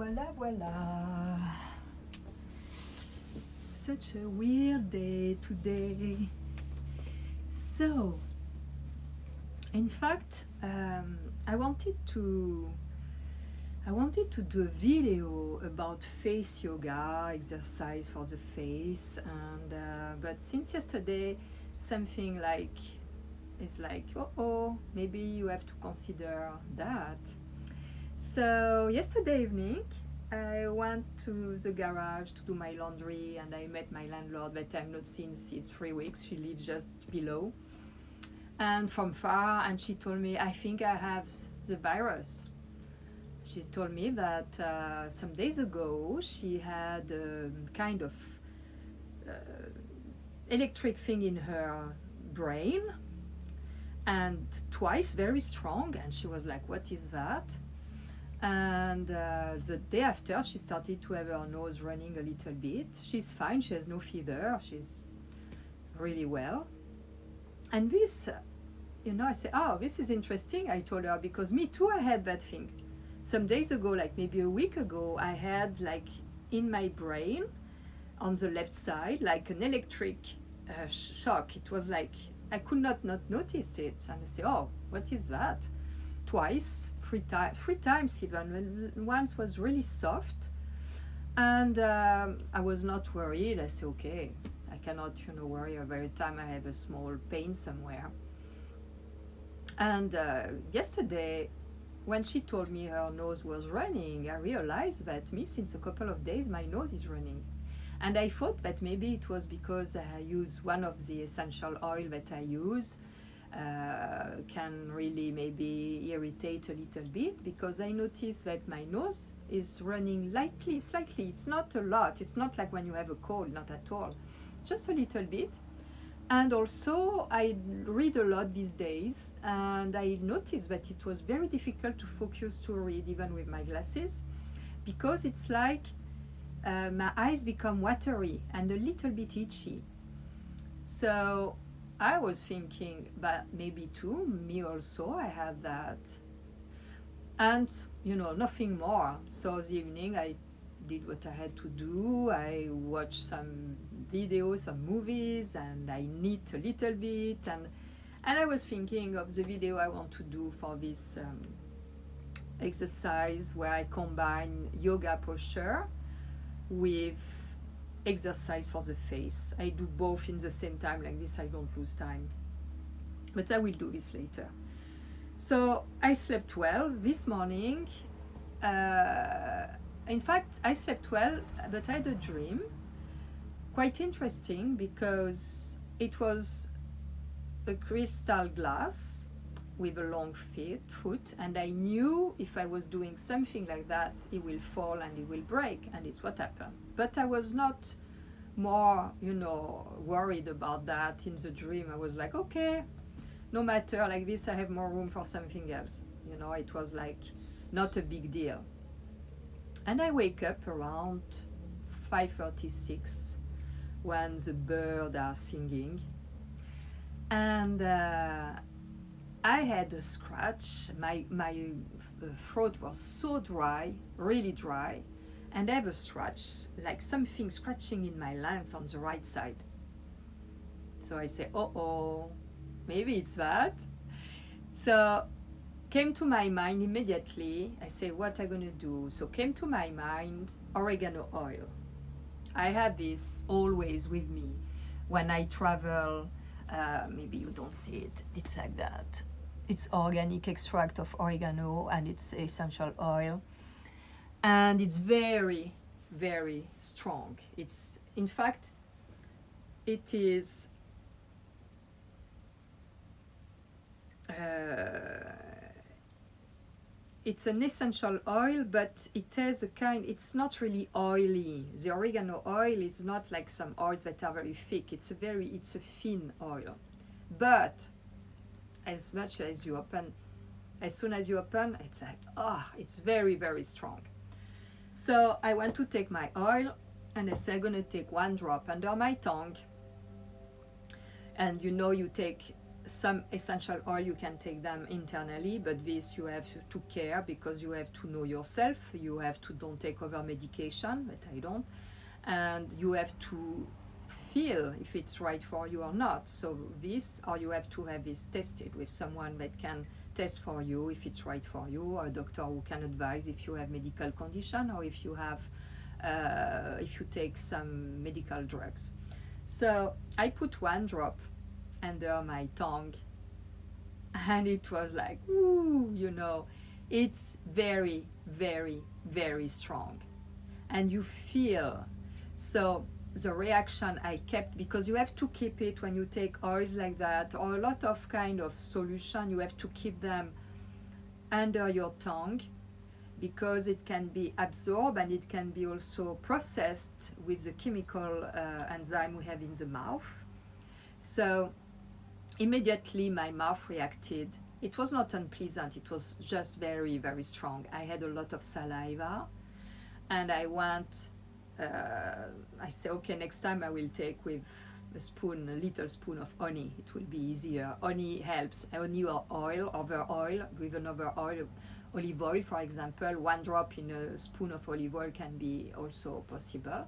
Voila, voila. Such a weird day today. So, in fact, I wanted to do a video about face yoga, exercise for the face, and but since yesterday, something like is like, oh, maybe you have to consider that. So yesterday evening, I went to the garage to do my laundry, and I met my landlord that I've not seen since 3 weeks. She lives just below, and from far, and she told me, I think I have the virus. She told me that some days ago she had a kind of electric thing in her brain, and twice very strong, and she was like, what is that? And the day after, she started to have her nose running a little bit. She's fine, she has no fever, she's really well. And this, I say, oh, this is interesting, I told her, because me too, I had that thing. Some days ago, like maybe a week ago, I had like in my brain, on the left side, like an electric shock. It was like, I could not notice it. And I say, oh, what is that? Twice, three times even. Once was really soft, and I was not worried. I say, okay, I cannot, worry every time I have a small pain somewhere. And yesterday, when she told me her nose was running, I realized that since a couple of days, my nose is running. And I thought that maybe it was because I use one of the essential oil that I use, can really maybe irritate a little bit, because I noticed that my nose is running slightly. It's not a lot. It's not like when you have a cold, not at all. Just a little bit. And also, I read a lot these days, and I noticed that it was very difficult to focus to read, even with my glasses, because it's like my eyes become watery and a little bit itchy. So I was thinking that maybe too, me also, I had that. And, nothing more. So the evening I did what I had to do. I watched some videos, some movies, and I knit a little bit. And I was thinking of the video I want to do for this exercise, where I combine yoga posture with exercise for the face. I do both in the same time, like this I don't lose time. But I will do this later. So I slept well this morning. In fact, I slept well, but I had a dream. Quite interesting, because it was a crystal glass with a long foot, and I knew if I was doing something like that, it will fall and it will break, and it's what happened. But I was not more, worried about that in the dream. I was like, okay, no matter, like this, I have more room for something else. It was like not a big deal. And I wake up around 5:36 when the birds are singing, and I had a scratch. My throat was so dry, really dry, and I have a scratch, like something scratching in my length on the right side. So I say, oh, maybe it's that. So came to my mind immediately. I say, what am I gonna do? So came to my mind oregano oil. I have this always with me when I travel. Maybe you don't see it. It's like that. It's organic extract of oregano, and it's essential oil, and it's very, very strong. It's, in fact, it is it's an essential oil, but it has it's not really oily. The oregano oil is not like some oils that are very thick. It's a thin oil. But as soon as you open, it's like, it's very, very strong. So I went to take my oil, and I said, I'm gonna take one drop under my tongue. And you take some essential oil you can take them internally, but this you have to care, because you have to know yourself. You have to don't take over medication, but I don't, and you have to feel if it's right for you or not. So this, or you have to have this tested with someone that can test for you if it's right for you, or a doctor who can advise if you have medical condition, or if you have if you take some medical drugs. So I put 1 drop under my tongue, and it was like, ooh, you know, it's very, very, very strong, and you feel. So the reaction I kept, because you have to keep it when you take oils like that, or a lot of kind of solution, you have to keep them under your tongue, because it can be absorbed and it can be also processed with the chemical enzyme we have in the mouth. So immediately my mouth reacted. It was not unpleasant, it was just very, very strong. I had a lot of saliva, and I went, I say, okay, next time I will take with a little spoon of honey. It will be easier. Honey helps. Honey or oil, other oil, with another oil, olive oil, for example. 1 drop in a spoon of olive oil can be also possible.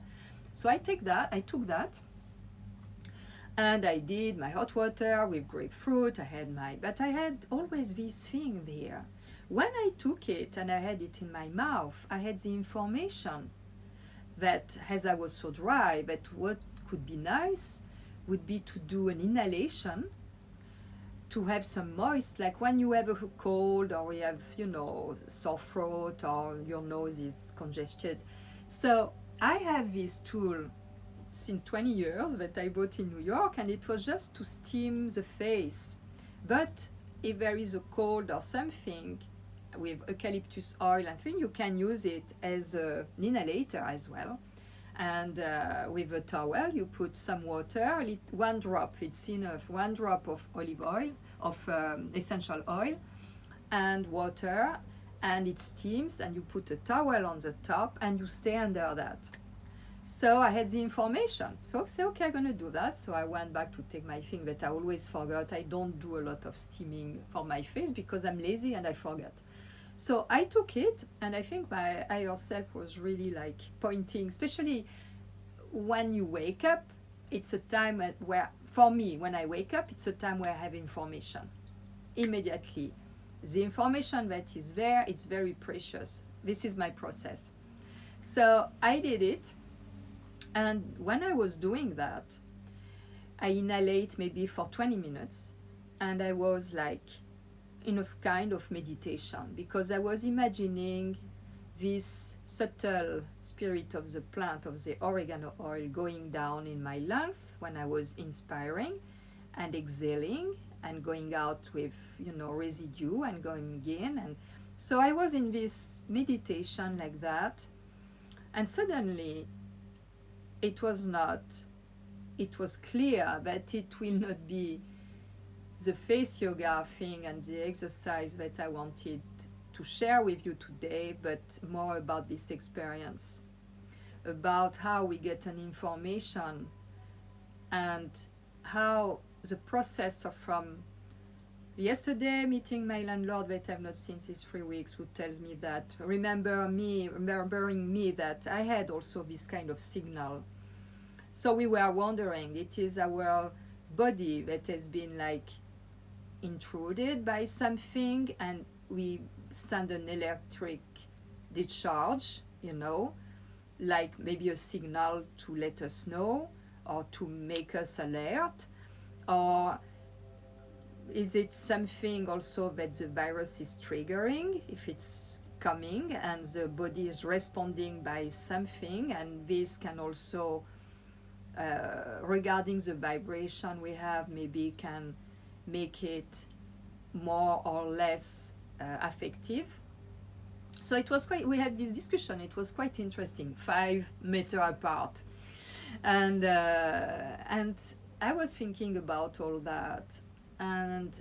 So I took that, and I did my hot water with grapefruit. But I had always this thing there. When I took it and I had it in my mouth, I had the information that, as I was so dry, that what could be nice would be to do an inhalation, to have some moist, like when you have a cold, or you have, you know, sore throat, or your nose is congested. So I have this tool since 20 years that I bought in New York, and it was just to steam the face. But if there is a cold or something, with eucalyptus oil and thing, you can use it as an inhalator as well. And with a towel, you put some water, 1 drop, it's enough, 1 drop of olive oil, of essential oil, and water, and it steams, and you put a towel on the top, and you stay under that. So I had the information. So I said, okay, I'm gonna do that. So I went back to take my thing that I always forgot. I don't do a lot of steaming for my face because I'm lazy and I forget. So I took it, and I think my higher self was really like pointing, especially when you wake up. It's a time where, for me, when I wake up, it's a time where I have information immediately. The information that is there, it's very precious. This is my process. So I did it, and when I was doing that, I inhaled maybe for 20 minutes, and I was like in a kind of meditation, because I was imagining this subtle spirit of the plant, of the oregano oil, going down in my lungs when I was inspiring, and exhaling, and going out with, you know, residue, and going in. And so I was in this meditation like that, and suddenly it was clear that it will not be the face yoga thing and the exercise that I wanted to share with you today, but more about this experience, about how we get an information, and how the process of, from yesterday meeting my landlord that I've not seen these 3 weeks, who tells me that, remembering me that I had also this kind of signal. So we were wondering, it is our body that has been like intruded by something, and we send an electric discharge, you know, like maybe a signal to let us know, or to make us alert. Or is it something also that the virus is triggering, if it's coming, and the body is responding by something? And this can also, regarding the vibration we have, maybe can make it more or less affective. So it was quite, we had this discussion, it was quite interesting, 5 meters apart. And I was thinking about all that, and